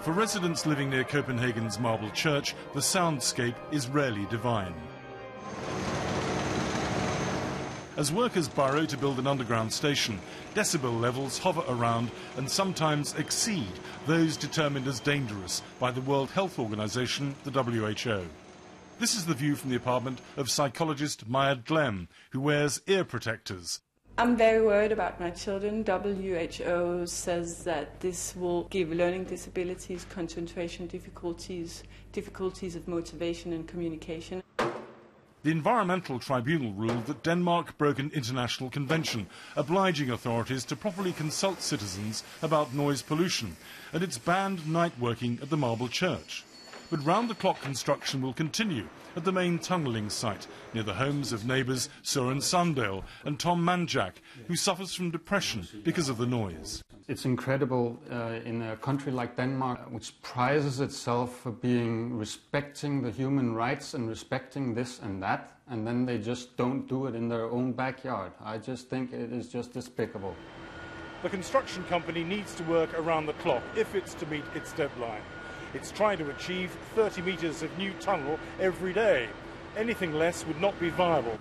For residents living near Copenhagen's marble church, the soundscape is rarely divine. As workers burrow to build an underground station, decibel levels hover around and sometimes exceed those determined as dangerous by the World Health Organization, the WHO. This is the view from the apartment of psychologist Maya Glem, who wears ear protectors. I'm very worried about my children. WHO says that this will give learning disabilities, concentration difficulties, difficulties of motivation and communication. The Environmental Tribunal ruled that Denmark broke an international convention obliging authorities to properly consult citizens about noise pollution, and it's banned night working at the Marble Church. But round-the-clock construction will continue at the main tunnelling site near the homes of neighbours Søren Sandal and Tom Manjak, who suffers from depression because of the noise. It's incredible in a country like Denmark, which prizes itself for respecting the human rights and respecting this and that, and then they just don't do it in their own backyard. I just think it is just despicable. The construction company needs to work around the clock if it's to meet its deadline. It's trying to achieve 30 metres of new tunnel every day. Anything less would not be viable.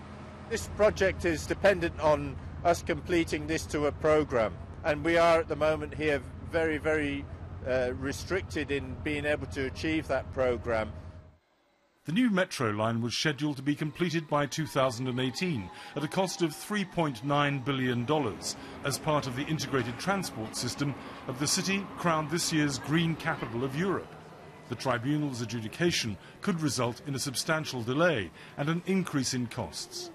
This project is dependent on us completing this to a programme, and we are at the moment here very restricted in being able to achieve that programme. The new metro line was scheduled to be completed by 2018 at a cost of $3.9 billion as part of the integrated transport system of the city crowned this year's Green Capital of Europe. The tribunal's adjudication could result in a substantial delay and an increase in costs.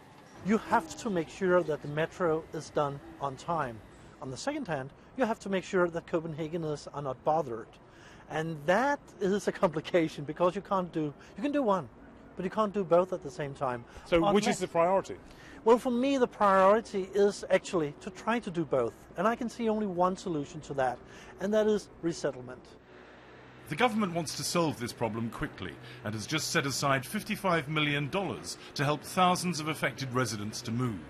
You have to make sure that the metro is done on time. On the second hand, you have to make sure that Copenhageners are not bothered. And that is a complication because you can do one, but you can't do both at the same time. So which is the priority? Well, for me, the priority is actually to try to do both. And I can see only one solution to that, and that is resettlement. The government wants to solve this problem quickly and has just set aside $55 million to help thousands of affected residents to move.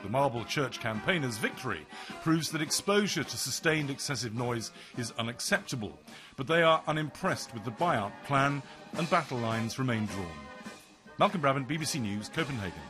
The Marble Church campaigners' victory proves that exposure to sustained excessive noise is unacceptable, but they are unimpressed with the buyout plan and battle lines remain drawn. Malcolm Brabant, BBC News, Copenhagen.